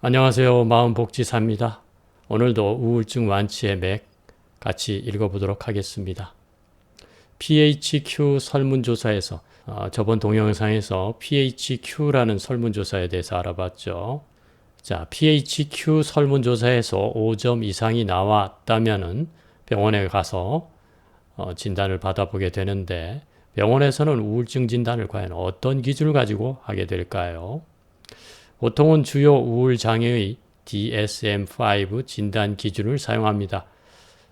안녕하세요. 마음복지사입니다. 오늘도 우울증 완치의 맥 같이 읽어보도록 하겠습니다. PHQ 설문조사에서 저번 동영상에서 PHQ라는 설문조사에 대해서 알아봤죠. 자, PHQ 설문조사에서 5점 이상이 나왔다면은 병원에 가서 진단을 받아보게 되는데 병원에서는 우울증 진단을 과연 어떤 기준을 가지고 하게 될까요? 보통은 주요 우울 장애의 DSM-5 진단 기준을 사용합니다.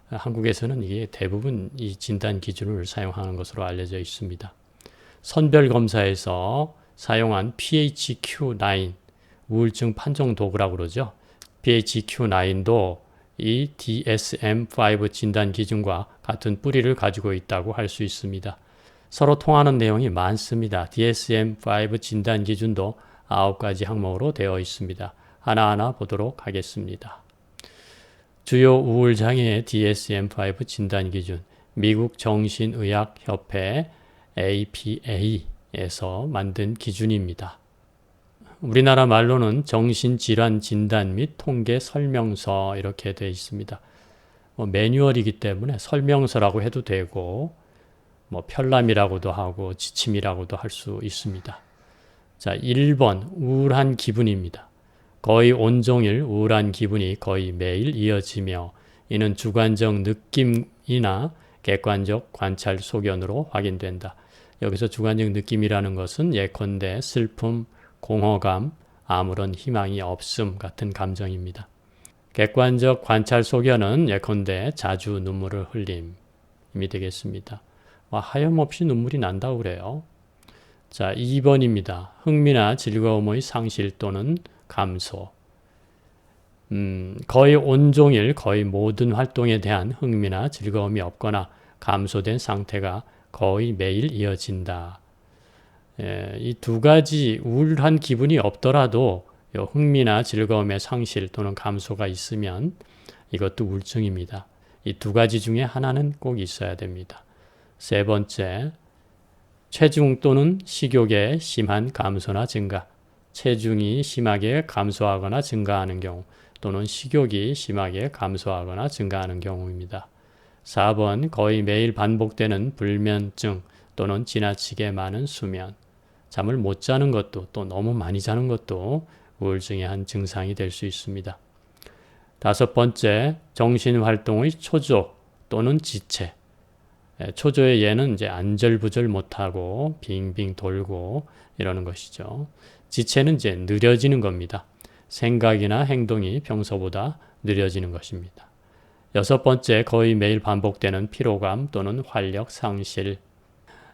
한국에서는 이게 대부분 이 진단 기준을 사용하는 것으로 알려져 있습니다. 선별 검사에서 사용한 PHQ-9 우울증 판정 도구라고 그러죠. PHQ-9도 이 DSM-5 진단 기준과 같은 뿌리를 가지고 있다고 할 수 있습니다. 서로 통하는 내용이 많습니다. DSM-5 진단 기준도 9가지 항목으로 되어 있습니다. 하나하나 보도록 하겠습니다. 주요 우울장애의 DSM-5 진단 기준, 미국 정신의학협회 APA에서 만든 기준입니다. 우리나라 말로는 정신질환 진단 및 통계 설명서 이렇게 되어 있습니다. 매뉴얼이기 때문에 설명서라고 해도 되고 편람이라고도 하고 지침이라고도 할 수 있습니다. 자, 1번 우울한 기분입니다. 거의 온종일 우울한 기분이 거의 매일 이어지며 이는 주관적 느낌이나 객관적 관찰 소견으로 확인된다. 여기서 주관적 느낌이라는 것은 예컨대 슬픔, 공허감, 아무런 희망이 없음 같은 감정입니다. 객관적 관찰 소견은 예컨대 자주 눈물을 흘림이 되겠습니다. 하염없이 눈물이 난다고 그래요. 자, 2번입니다. 흥미나 즐거움의 상실 또는 감소. 거의 온종일 거의 모든 활동에 대한 흥미나 즐거움이 없거나 감소된 상태가 거의 매일 이어진다. 이 두 가지 우울한 기분이 없더라도 흥미나 즐거움의 상실 또는 감소가 있으면 이것도 우울증입니다. 이 두 가지 중에 하나는 꼭 있어야 됩니다. 세 번째, 체중 또는 식욕의 심한 감소나 증가, 체중이 심하게 감소하거나 증가하는 경우 또는 식욕이 심하게 감소하거나 증가하는 경우입니다. 4번, 거의 매일 반복되는 불면증 또는 지나치게 많은 수면, 잠을 못 자는 것도 또 너무 많이 자는 것도 우울증의 한 증상이 될 수 있습니다. 5번째, 정신활동의 초조 또는 지체, 초조의 예는 이제 안절부절 못하고 빙빙 돌고 이러는 것이죠. 지체는 이제 느려지는 겁니다. 생각이나 행동이 평소보다 느려지는 것입니다. 6번째, 거의 매일 반복되는 피로감 또는 활력 상실.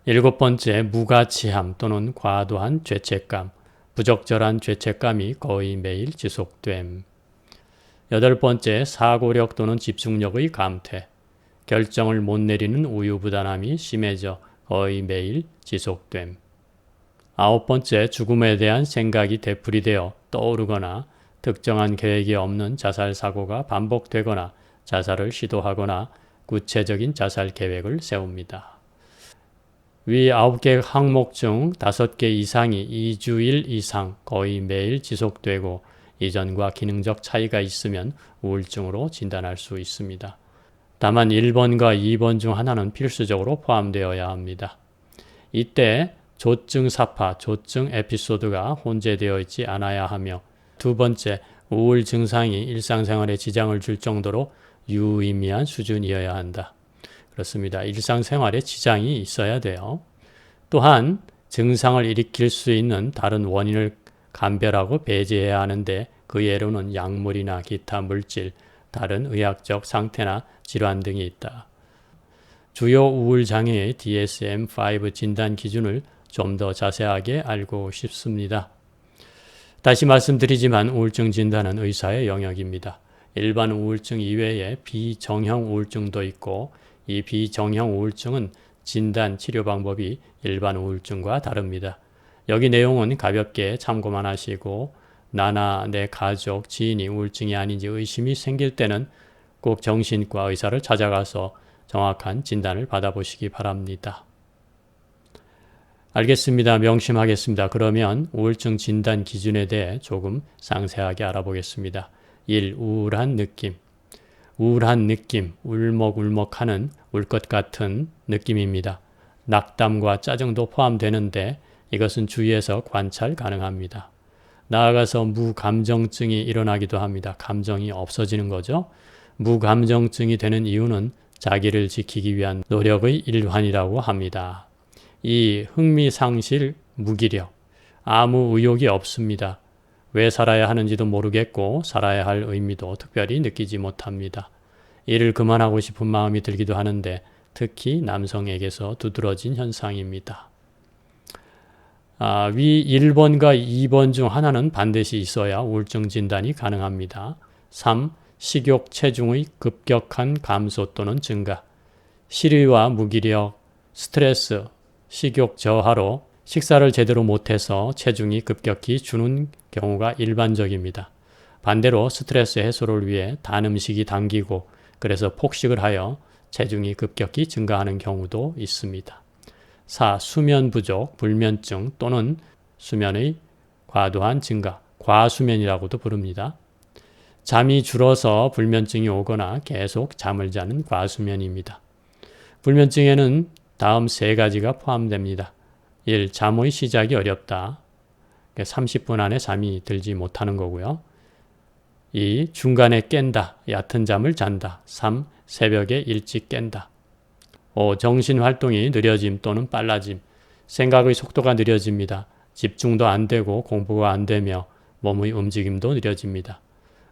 7번째, 무가치함 또는 과도한 죄책감, 부적절한 죄책감이 거의 매일 지속됨. 8번째, 사고력 또는 집중력의 감퇴. 결정을 못 내리는 우유부단함이 심해져 거의 매일 지속됨. 9번째, 죽음에 대한 생각이 되풀이되어 떠오르거나 특정한 계획이 없는 자살 사고가 반복되거나 자살을 시도하거나 구체적인 자살 계획을 세웁니다. 위 9개 항목 중 5개 이상이 2주일 이상 거의 매일 지속되고 이전과 기능적 차이가 있으면 우울증으로 진단할 수 있습니다. 다만 1번과 2번 중 하나는 필수적으로 포함되어야 합니다. 이때 조증 사파, 조증 에피소드가 혼재되어 있지 않아야 하며 두 번째, 우울 증상이 일상생활에 지장을 줄 정도로 유의미한 수준이어야 한다. 그렇습니다. 일상생활에 지장이 있어야 돼요. 또한 증상을 일으킬 수 있는 다른 원인을 감별하고 배제해야 하는데 그 예로는 약물이나 기타 물질, 다른 의학적 상태나 질환 등이 있다. 주요 우울장애의 DSM-5 진단 기준을 좀 더 자세하게 알고 싶습니다. 다시 말씀드리지만 우울증 진단은 의사의 영역입니다. 일반 우울증 이외에 비정형 우울증도 있고 이 비정형 우울증은 진단 치료 방법이 일반 우울증과 다릅니다. 여기 내용은 가볍게 참고만 하시고 나나 내 가족, 지인이 우울증이 아닌지 의심이 생길 때는 꼭 정신과 의사를 찾아가서 정확한 진단을 받아보시기 바랍니다. 알겠습니다. 명심하겠습니다. 그러면 우울증 진단 기준에 대해 조금 상세하게 알아보겠습니다. 1. 우울한 느낌. 우울한 느낌, 울먹울먹하는 울 것 같은 느낌입니다. 낙담과 짜증도 포함되는데 이것은 주위에서 관찰 가능합니다. 나아가서 무감정증이 일어나기도 합니다. 감정이 없어지는 거죠. 무감정증이 되는 이유는 자기를 지키기 위한 노력의 일환이라고 합니다. 이 흥미상실, 무기력, 아무 의욕이 없습니다. 왜 살아야 하는지도 모르겠고 살아야 할 의미도 특별히 느끼지 못합니다. 일을 그만하고 싶은 마음이 들기도 하는데 특히 남성에게서 두드러진 현상입니다. 위 1번과 2번 중 하나는 반드시 있어야 우울증 진단이 가능합니다. 3. 식욕, 체중의 급격한 감소 또는 증가. 실의와 무기력, 스트레스, 식욕 저하로 식사를 제대로 못해서 체중이 급격히 주는 경우가 일반적입니다. 반대로 스트레스 해소를 위해 단 음식이 당기고 그래서 폭식을 하여 체중이 급격히 증가하는 경우도 있습니다. 4. 수면 부족, 불면증 또는 수면의 과도한 증가, 과수면이라고도 부릅니다. 잠이 줄어서 불면증이 오거나 계속 잠을 자는 과수면입니다. 불면증에는 다음 세 가지가 포함됩니다. 1. 잠의 시작이 어렵다. 30분 안에 잠이 들지 못하는 거고요. 2. 중간에 깬다. 얕은 잠을 잔다. 3. 새벽에 일찍 깬다. 5. 정신활동이 느려짐 또는 빨라짐. 생각의 속도가 느려집니다. 집중도 안 되고 공부가 안 되며 몸의 움직임도 느려집니다.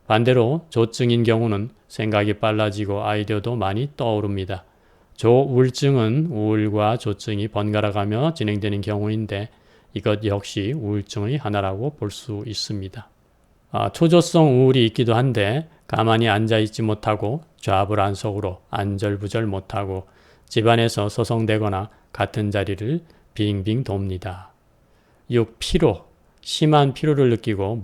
반대로 조증인 경우는 생각이 빨라지고 아이디어도 많이 떠오릅니다. 조우울증은 우울과 조증이 번갈아가며 진행되는 경우인데 이것 역시 우울증의 하나라고 볼 수 있습니다. 초조성 우울이 있기도 한데 가만히 앉아있지 못하고 좌불안석으로 안절부절 못하고 집안에서 서성대거나 같은 자리를 빙빙 돕니다. 6. 피로, 심한 피로를 느끼고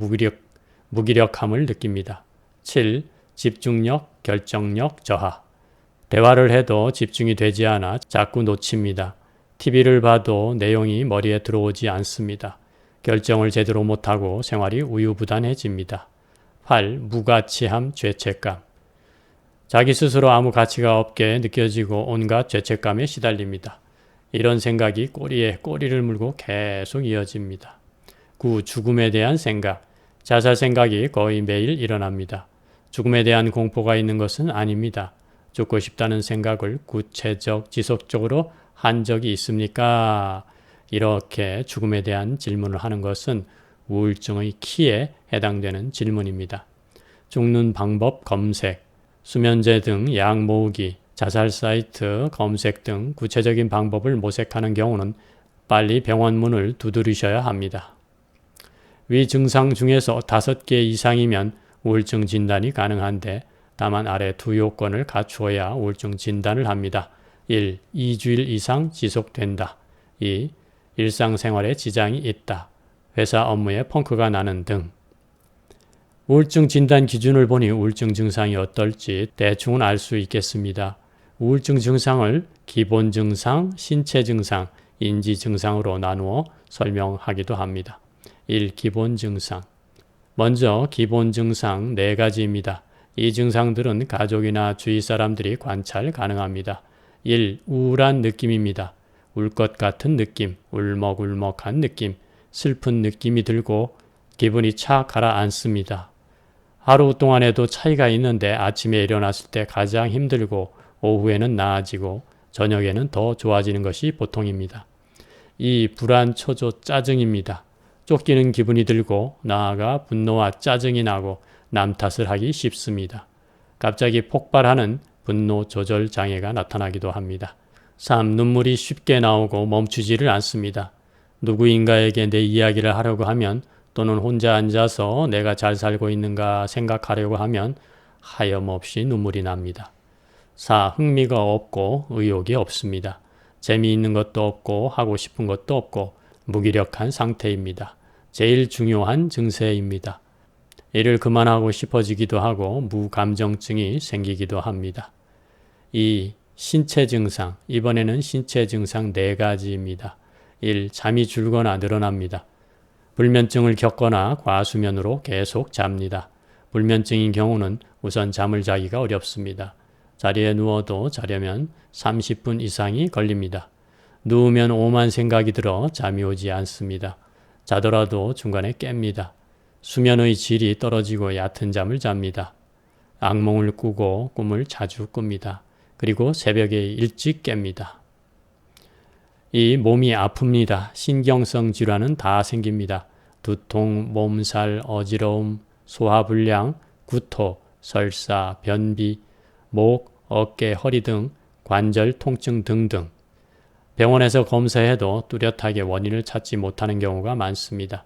무기력함을 느낍니다. 7. 집중력, 결정력 저하. 대화를 해도 집중이 되지 않아 자꾸 놓칩니다. TV를 봐도 내용이 머리에 들어오지 않습니다. 결정을 제대로 못하고 생활이 우유부단해집니다. 8. 무가치함, 죄책감. 자기 스스로 아무 가치가 없게 느껴지고 온갖 죄책감에 시달립니다. 이런 생각이 꼬리에 꼬리를 물고 계속 이어집니다. 9. 죽음에 대한 생각. 자살 생각이 거의 매일 일어납니다. 죽음에 대한 공포가 있는 것은 아닙니다. 죽고 싶다는 생각을 구체적, 지속적으로 한 적이 있습니까? 이렇게 죽음에 대한 질문을 하는 것은 우울증의 키에 해당되는 질문입니다. 죽는 방법 검색, 수면제 등 약 모으기, 자살 사이트 검색 등 구체적인 방법을 모색하는 경우는 빨리 병원 문을 두드리셔야 합니다. 위 증상 중에서 5개 이상이면 우울증 진단이 가능한데 다만 아래 두 요건을 갖추어야 우울증 진단을 합니다. 1. 2주일 이상 지속된다. 2. 일상생활에 지장이 있다. 회사 업무에 펑크가 나는 등. 우울증 진단 기준을 보니 우울증 증상이 어떨지 대충은 알 수 있겠습니다. 우울증 증상을 기본 증상, 신체 증상, 인지 증상으로 나누어 설명하기도 합니다. 1. 기본 증상. 먼저 기본 증상 4가지입니다. 이 증상들은 가족이나 주위 사람들이 관찰 가능합니다. 1. 우울한 느낌입니다. 울 것 같은 느낌, 울먹울먹한 느낌, 슬픈 느낌이 들고 기분이 착 가라앉습니다. 하루 동안에도 차이가 있는데 아침에 일어났을 때 가장 힘들고 오후에는 나아지고 저녁에는 더 좋아지는 것이 보통입니다. 2. 불안, 초조, 짜증입니다. 쫓기는 기분이 들고 나아가 분노와 짜증이 나고 남 탓을 하기 쉽습니다. 갑자기 폭발하는 분노 조절 장애가 나타나기도 합니다. 3. 눈물이 쉽게 나오고 멈추지를 않습니다. 누구인가에게 내 이야기를 하려고 하면 또는 혼자 앉아서 내가 잘 살고 있는가 생각하려고 하면 하염없이 눈물이 납니다. 4. 흥미가 없고 의욕이 없습니다. 재미있는 것도 없고 하고 싶은 것도 없고 무기력한 상태입니다. 제일 중요한 증세입니다. 일을 그만하고 싶어지기도 하고 무감정증이 생기기도 합니다. 2. 신체 증상. 이번에는 신체 증상 4가지입니다. 1. 잠이 줄거나 늘어납니다. 불면증을 겪거나 과수면으로 계속 잡니다. 불면증인 경우는 우선 잠을 자기가 어렵습니다. 자리에 누워도 자려면 30분 이상이 걸립니다. 누우면 오만 생각이 들어 잠이 오지 않습니다. 자더라도 중간에 깹니다. 수면의 질이 떨어지고 얕은 잠을 잡니다. 악몽을 꾸고 꿈을 자주 꿉니다. 그리고 새벽에 일찍 깹니다. 이 몸이 아픕니다. 신경성 질환은 다 생깁니다. 두통, 몸살, 어지러움, 소화불량, 구토, 설사, 변비, 목, 어깨, 허리 등 관절 통증 등등. 병원에서 검사해도 뚜렷하게 원인을 찾지 못하는 경우가 많습니다.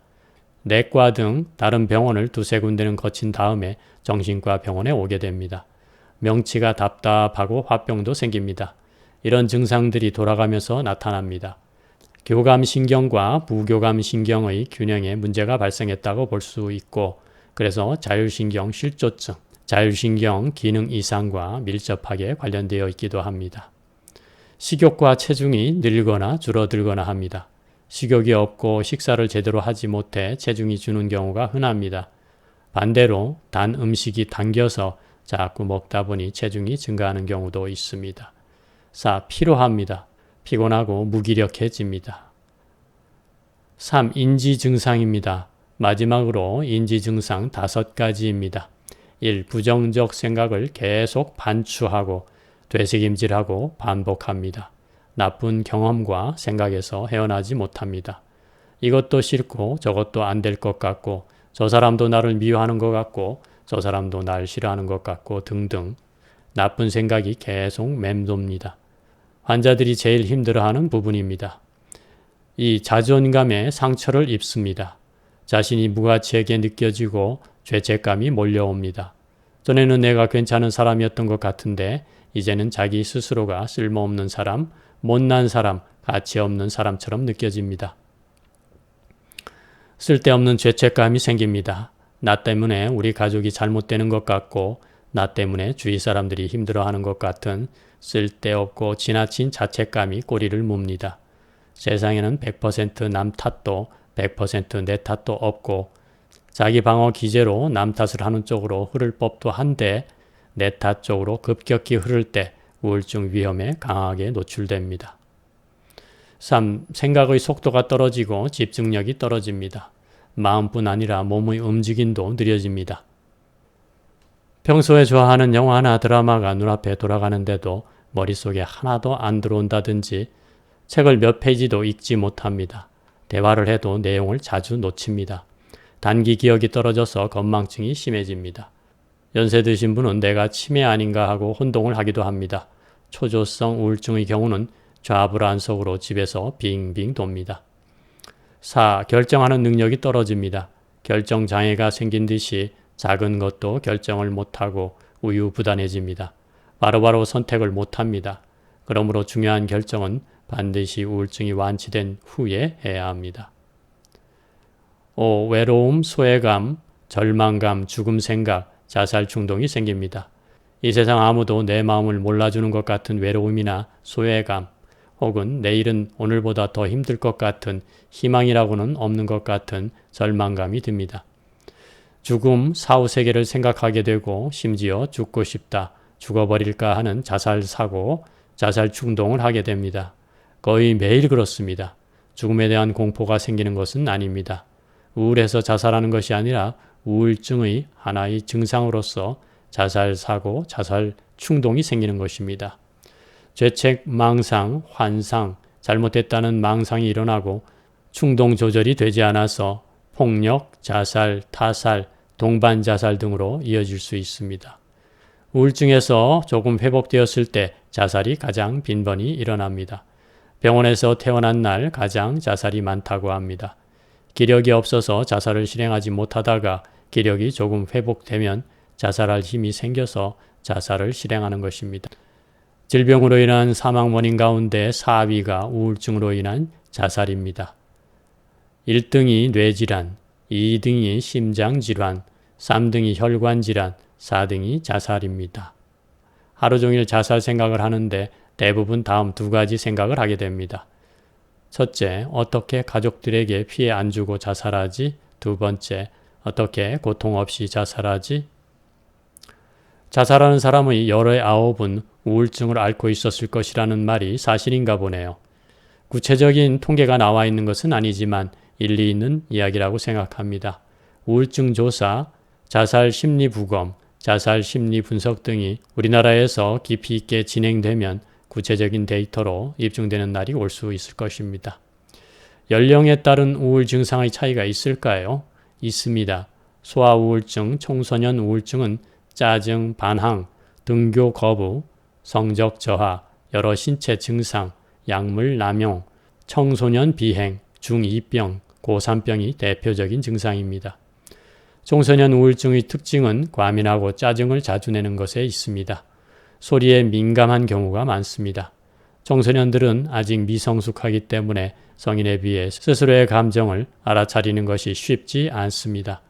내과 등 다른 병원을 두세 군데는 거친 다음에 정신과 병원에 오게 됩니다. 명치가 답답하고 화병도 생깁니다. 이런 증상들이 돌아가면서 나타납니다. 교감신경과 부교감신경의 균형에 문제가 발생했다고 볼 수 있고, 그래서 자율신경 실조증, 자율신경 기능 이상과 밀접하게 관련되어 있기도 합니다. 식욕과 체중이 늘거나 줄어들거나 합니다. 식욕이 없고 식사를 제대로 하지 못해 체중이 주는 경우가 흔합니다. 반대로 단 음식이 당겨서 자꾸 먹다 보니 체중이 증가하는 경우도 있습니다. 4. 피로합니다. 피곤하고 무기력해집니다. 3. 인지 증상입니다. 마지막으로 인지 증상 5가지입니다. 1. 부정적 생각을 계속 반추하고 되새김질하고 반복합니다. 나쁜 경험과 생각에서 헤어나지 못합니다. 이것도 싫고 저것도 안 될 것 같고 저 사람도 나를 미워하는 것 같고 저 사람도 날 싫어하는 것 같고 등등 나쁜 생각이 계속 맴돕니다. 환자들이 제일 힘들어하는 부분입니다. 이 자존감에 상처를 입습니다. 자신이 무가치하게 느껴지고 죄책감이 몰려옵니다. 전에는 내가 괜찮은 사람이었던 것 같은데 이제는 자기 스스로가 쓸모없는 사람, 못난 사람, 가치 없는 사람처럼 느껴집니다. 쓸데없는 죄책감이 생깁니다. 나 때문에 우리 가족이 잘못되는 것 같고 나 때문에 주위 사람들이 힘들어하는 것 같은 쓸데없고 지나친 자책감이 꼬리를 뭅니다. 세상에는 100% 남 탓도 100% 내 탓도 없고 자기 방어 기제로 남 탓을 하는 쪽으로 흐를 법도 한데 내 탓 쪽으로 급격히 흐를 때 우울증 위험에 강하게 노출됩니다. 3. 생각의 속도가 떨어지고 집중력이 떨어집니다. 마음뿐 아니라 몸의 움직임도 느려집니다. 평소에 좋아하는 영화나 드라마가 눈앞에 돌아가는데도 머릿속에 하나도 안 들어온다든지 책을 몇 페이지도 읽지 못합니다. 대화를 해도 내용을 자주 놓칩니다. 단기 기억이 떨어져서 건망증이 심해집니다. 연세 드신 분은 내가 치매 아닌가 하고 혼동을 하기도 합니다. 초조성 우울증의 경우는 좌불안석으로 집에서 빙빙 돕니다. 4. 결정하는 능력이 떨어집니다. 결정장애가 생긴 듯이 작은 것도 결정을 못하고 우유부단해집니다. 바로바로 선택을 못합니다. 그러므로 중요한 결정은 반드시 우울증이 완치된 후에 해야 합니다. 5. 외로움, 소외감, 절망감, 죽음 생각, 자살 충동이 생깁니다. 이 세상 아무도 내 마음을 몰라주는 것 같은 외로움이나 소외감, 혹은 내일은 오늘보다 더 힘들 것 같은 희망이라고는 없는 것 같은 절망감이 듭니다. 죽음, 사후세계를 생각하게 되고 심지어 죽고 싶다, 죽어버릴까 하는 자살 사고, 자살 충동을 하게 됩니다. 거의 매일 그렇습니다. 죽음에 대한 공포가 생기는 것은 아닙니다. 우울해서 자살하는 것이 아니라 우울증의 하나의 증상으로서 자살 사고, 자살 충동이 생기는 것입니다. 죄책, 망상, 환상, 잘못됐다는 망상이 일어나고 충동 조절이 되지 않아서 폭력, 자살, 타살, 동반 자살 등으로 이어질 수 있습니다. 우울증에서 조금 회복되었을 때 자살이 가장 빈번히 일어납니다. 병원에서 태어난 날 가장 자살이 많다고 합니다. 기력이 없어서 자살을 실행하지 못하다가 기력이 조금 회복되면 자살할 힘이 생겨서 자살을 실행하는 것입니다. 질병으로 인한 사망 원인 가운데 4위가 우울증으로 인한 자살입니다. 1등이 뇌질환, 2등이 심장질환, 3등이 혈관질환, 4등이 자살입니다. 하루 종일 자살 생각을 하는데 대부분 다음 2가지 생각을 하게 됩니다. 첫째, 어떻게 가족들에게 피해 안 주고 자살하지? 두 번째, 어떻게 고통 없이 자살하지? 자살하는 사람의 열의 9은 우울증을 앓고 있었을 것이라는 말이 사실인가 보네요. 구체적인 통계가 나와 있는 것은 아니지만 일리 있는 이야기라고 생각합니다. 우울증 조사, 자살 심리 부검, 자살 심리 분석 등이 우리나라에서 깊이 있게 진행되면 구체적인 데이터로 입증되는 날이 올 수 있을 것입니다. 연령에 따른 우울 증상의 차이가 있을까요? 있습니다. 소아우울증, 청소년 우울증은 짜증, 반항, 등교 거부, 성적 저하, 여러 신체 증상, 약물 남용, 청소년 비행, 중2병, 고3병이 대표적인 증상입니다. 청소년 우울증의 특징은 과민하고 짜증을 자주 내는 것에 있습니다. 소리에 민감한 경우가 많습니다. 청소년들은 아직 미성숙하기 때문에 성인에 비해 스스로의 감정을 알아차리는 것이 쉽지 않습니다.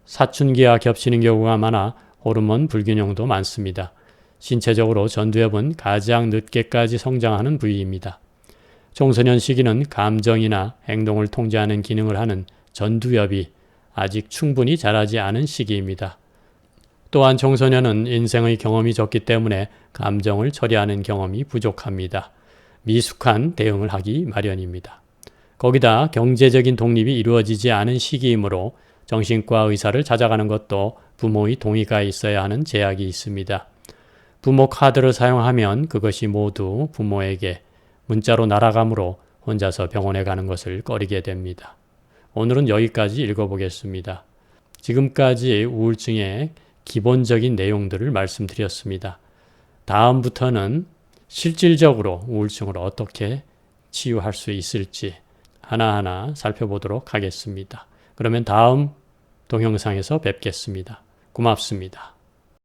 사춘기와 겹치는 경우가 많아 호르몬 불균형도 많습니다. 신체적으로 전두엽은 가장 늦게까지 성장하는 부위입니다. 청소년 시기는 감정이나 행동을 통제하는 기능을 하는 전두엽이 아직 충분히 자라지 않은 시기입니다. 또한 청소년은 인생의 경험이 적기 때문에 감정을 처리하는 경험이 부족합니다. 미숙한 대응을 하기 마련입니다. 거기다 경제적인 독립이 이루어지지 않은 시기이므로 정신과 의사를 찾아가는 것도 부모의 동의가 있어야 하는 제약이 있습니다. 부모 카드를 사용하면 그것이 모두 부모에게 문자로 날아가므로 혼자서 병원에 가는 것을 꺼리게 됩니다. 오늘은 여기까지 읽어보겠습니다. 지금까지 우울증의 기본적인 내용들을 말씀드렸습니다. 다음부터는 실질적으로 우울증을 어떻게 치유할 수 있을지 하나하나 살펴보도록 하겠습니다. 그러면 다음 동영상에서 뵙겠습니다. 고맙습니다.